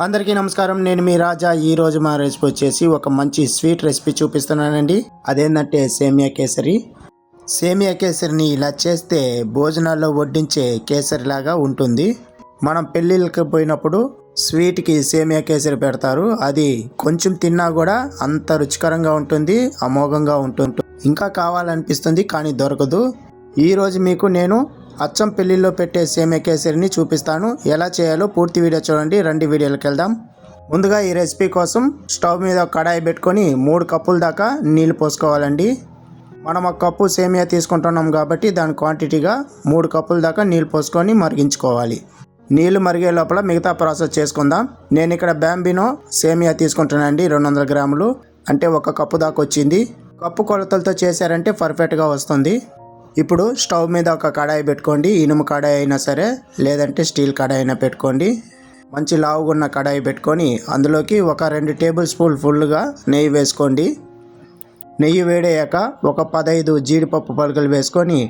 అందరికీ నమస్కారం. నేను మీ రాజా. ఈ రోజు మా రెసిపీ వచ్చేసి ఒక మంచి స్వీట్ రెసిపీ చూపిస్తున్నానండి. అదేంటంటే సేమియా కేసరి. సేమియా కేసరిని ఇలా చేస్తే భోజనాల్లో వడ్డించే కేసరి లాగా ఉంటుంది. మనం పెళ్ళిళ్ళకి పోయినప్పుడు స్వీట్కి సేమియా కేసరి పెడతారు. అది కొంచెం తిన్నా కూడా అంత రుచికరంగా ఉంటుంది, అమోఘంగా ఉంటుంది. ఇంకా కావాలనిపిస్తుంది కానీ దొరకదు. ఈరోజు మీకు నేను అచ్చం పెళ్లిలో పెట్టే సేమియా కేసరిని చూపిస్తాను. ఎలా చేయాలో పూర్తి వీడియో చూడండి. రండి వీడియోలోకి వెళ్దాం. ముందుగా ఈ రెసిపీ కోసం స్టవ్ మీద కడాయి పెట్టుకొని 3 కప్పుల దాకా నీళ్ళు పోసుకోవాలండి. మనం 1 కప్పు సేమియా తీసుకుంటున్నాం కాబట్టి దాని క్వాంటిటీగా 3 కప్పుల దాకా నీళ్ళు పోసుకొని మరిగించుకోవాలి. నీళ్ళు మరిగే లోపల మిగతా ప్రాసెస్ చేసుకుందాం. నేను ఇక్కడ బాంబినో సేమియా తీసుకుంటానండి. 200 గ్రాములు అంటే 1 కప్పు దాకా వచ్చింది. కప్పు కొలతలతో చేశారంటే పర్ఫెక్ట్గా వస్తుంది. ఇప్పుడు స్టవ్ మీద ఒక కడాయి పెట్టుకోండి. ఇనుము కడాయి అయినా సరే, లేదంటే స్టీల్ కడాయి అయినా పెట్టుకోండి. మంచి లావుగున్న కడాయి పెట్టుకొని అందులోకి ఒక 2 టేబుల్ స్పూన్ ఫుల్గా నెయ్యి వేసుకోండి. నెయ్యి వేడయ్యాక ఒక 15 జీడిపప్పు పలుకులు వేసుకొని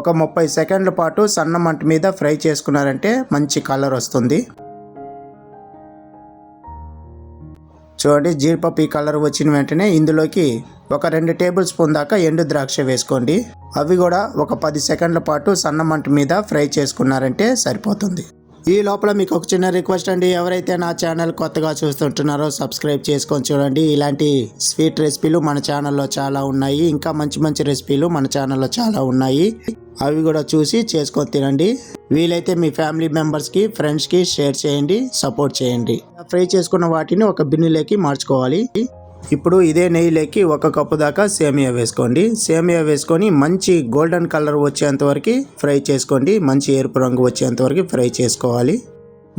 ఒక 30 సెకండ్ల పాటు సన్న మంట మీద ఫ్రై చేసుకున్నారంటే మంచి కలర్ వస్తుంది. చూడండి, జీడిపప్పు ఈ కలర్ వచ్చిన వెంటనే ఇందులోకి ఒక 2 టేబుల్ స్పూన్ దాకా ఎండు ద్రాక్ష వేసుకోండి. అవి కూడా ఒక 10 సెకండ్ల పాటు సన్న మంట మీద ఫ్రై చేసుకున్నారంటే సరిపోతుంది. ఈ లోపల మీకు ఒక చిన్న రిక్వెస్ట్ అండి. ఎవరైతే నా ఛానల్ కొత్తగా చూస్తుంటున్నారో సబ్స్క్రైబ్ చేసుకొని చూడండి. ఇలాంటి స్వీట్ రెసిపీలు మన ఛానల్లో చాలా ఉన్నాయి. ఇంకా మంచి మంచి రెసిపీలు మన ఛానల్లో చాలా ఉన్నాయి. అవి కూడా చూసి చేసుకొని తినండి. వీలైతే మీ ఫ్యామిలీ మెంబర్స్కి, ఫ్రెండ్స్కి షేర్ చేయండి, సపోర్ట్ చేయండి. ఫ్రై చేసుకున్న వాటిని ఒక బిన్నెలోకి మార్చుకోవాలి. ఇప్పుడు ఇదే నెయ్యిలోకి 1 కప్పు దాకా సేమియా వేసుకోండి. సేమియా వేసుకొని మంచి గోల్డెన్ కలర్ వచ్చేంత వరకు ఫ్రై చేసుకోండి. మంచి ఎరుపు రంగు వచ్చేంత వరకు ఫ్రై చేసుకోవాలి.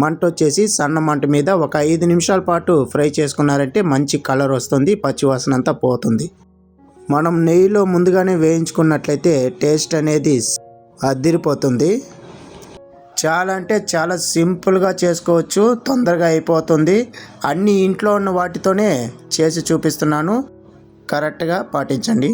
మంట వచ్చేసి సన్న మంట మీద ఒక 5 నిమిషాల పాటు ఫ్రై చేసుకున్నారంటే మంచి కలర్ వస్తుంది, పచ్చివాసన అంతా పోతుంది. మనం నెయ్యిలో ముందుగానే వేయించుకున్నట్లయితే టేస్ట్ అనేది అద్దిరిపోతుంది. చాలా అంటే చాలా సింపుల్గా చేసుకోవచ్చు, తొందరగా అయిపోతుంది. అన్ని ఇంట్లో ఉన్న వాటితోనే చేసి చూపిస్తున్నాను, కరెక్ట్గా పాటించండి.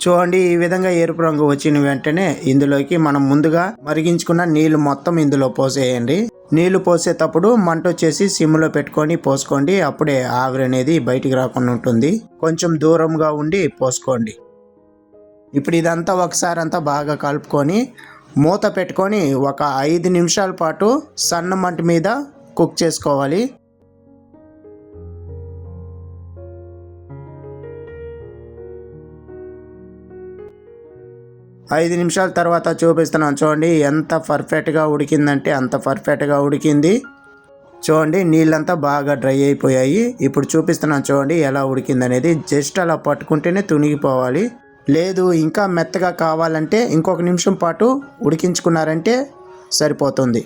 చూడండి, ఈ విధంగా ఎరుపు రంగు వచ్చిన వెంటనే ఇందులోకి మనం ముందుగా మరిగించుకున్న నీళ్లు మొత్తం ఇందులో పోసేయండి. నీళ్లు పోసేటప్పుడు మంట వచ్చేసి సిమ్లో పెట్టుకొని పోసుకోండి. అప్పుడే ఆవిరి అనేది బయటికి రాకుండా ఉంటుంది. కొంచెం దూరంగా ఉండి పోసుకోండి. ఇప్పుడు ఇదంతా ఒకసారి అంతా బాగా కలుపుకొని మూత పెట్టుకొని ఒక 5 నిమిషాల పాటు సన్న మంట మీద కుక్ చేసుకోవాలి. ఐదు నిమిషాల తర్వాత చూపిస్తున్నాను. చూడండి ఎంత పర్ఫెక్ట్గా ఉడికిందంటే అంత పర్ఫెక్ట్గా ఉడికింది. చూడండి, నీళ్ళంతా బాగా డ్రై అయిపోయాయి. ఇప్పుడు చూపిస్తున్నాను చూడండి ఎలా ఉడికిందనేది. జస్ట్ అలా పట్టుకుంటేనే తునిగిపోవాలి. లేదు ఇంకా మెత్తగా కావాలంటే ఇంకొక నిమిషం పాటు ఉడికించుకున్నారంటే సరిపోతుంది.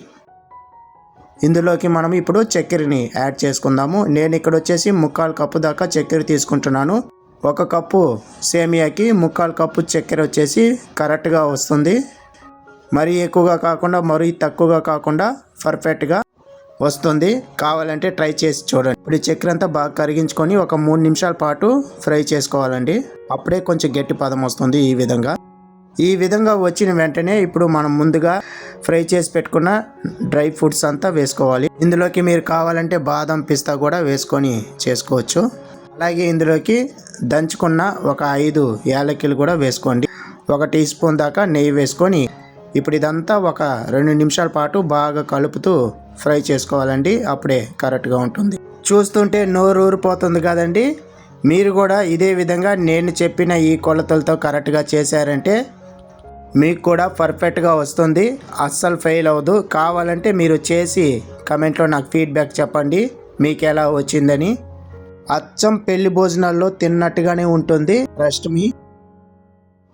ఇందులోకి మనం ఇప్పుడు చక్కెరని యాడ్ చేసుకుందాము. నేను ఇక్కడ వచ్చేసి 3/4 కప్పు దాకా చక్కెర తీసుకుంటున్నాను. 1 కప్పు సేమియాకి 3/4 కప్పు చక్కెర వచ్చేసి కరెక్ట్గా వస్తుంది. మరీ ఎక్కువగా కాకుండా మరీ తక్కువగా కాకుండా పర్ఫెక్ట్గా వస్తుంది. కావాలంటే ట్రై చేసి చూడండి. ఇప్పుడు చక్కెర అంతా బాగా కరిగించుకొని ఒక 3 నిమిషాల పాటు ఫ్రై చేసుకోవాలండి. అప్పుడే కొంచెం గట్టి పదం వస్తుంది. ఈ విధంగా వచ్చిన వెంటనే ఇప్పుడు మనం ముందుగా ఫ్రై చేసి పెట్టుకున్న డ్రై ఫ్రూట్స్ అంతా వేసుకోవాలి. ఇందులోకి మీరు కావాలంటే బాదం, పిస్తా కూడా వేసుకొని చేసుకోవచ్చు. అలాగే ఇందులోకి దంచుకున్న ఒక 5 యాలకులు కూడా వేసుకోండి. 1 టీ స్పూన్ దాకా నెయ్యి వేసుకొని ఇప్పుడు ఇదంతా ఒక 2 నిమిషాల పాటు బాగా కలుపుతూ ఫ్రై చేసుకోవాలండి. అప్పుడే కరెక్ట్గా ఉంటుంది. చూస్తుంటే నోరు ఊరిపోతుంది కదండి. మీరు కూడా ఇదే విధంగా నేను చెప్పిన ఈ కొలతలతో కరెక్ట్గా చేశారంటే మీకు కూడా పర్ఫెక్ట్గా వస్తుంది, అస్సలు ఫెయిల్ అవ్వదు. కావాలంటే మీరు చేసి కమెంట్లో నాకు ఫీడ్బ్యాక్ చెప్పండి మీకు ఎలా వచ్చిందని. అచ్చం పెళ్లి భోజనాల్లో తిన్నట్టుగానే ఉంటుంది. Trust me.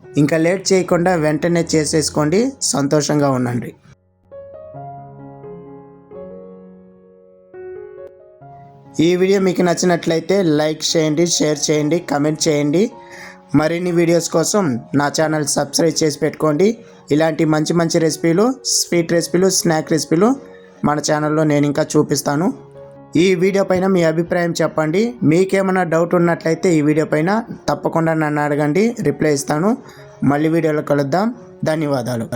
ఇంకా లేట్ చేయకుండా వెంటనే చేసేసుకోండి. సంతోషంగా ఉండండి. ఈ వీడియో మీకు నచ్చినట్లయితే లైక్ చేయండి, షేర్ చేయండి, కమెంట్ చేయండి. మరిన్ని వీడియోస్ కోసం నా ఛానల్ సబ్స్క్రైబ్ చేసి పెట్టుకోండి. ఇలాంటి మంచి మంచి రెసిపీలు, స్వీట్ రెసిపీలు, స్నాక్ రెసిపీలు మన ఛానల్లో నేను ఇంకా చూపిస్తాను. ఈ వీడియో పైన మీ అభిప్రాయం చెప్పండి. మీకేమైనా డౌట్ ఉన్నట్లయితే ఈ వీడియో పైన తప్పకుండా నన్ను అడగండి, రిప్లై ఇస్తాను. మళ్ళీ వీడియోలో కలుద్దాం. ధన్యవాదాలు.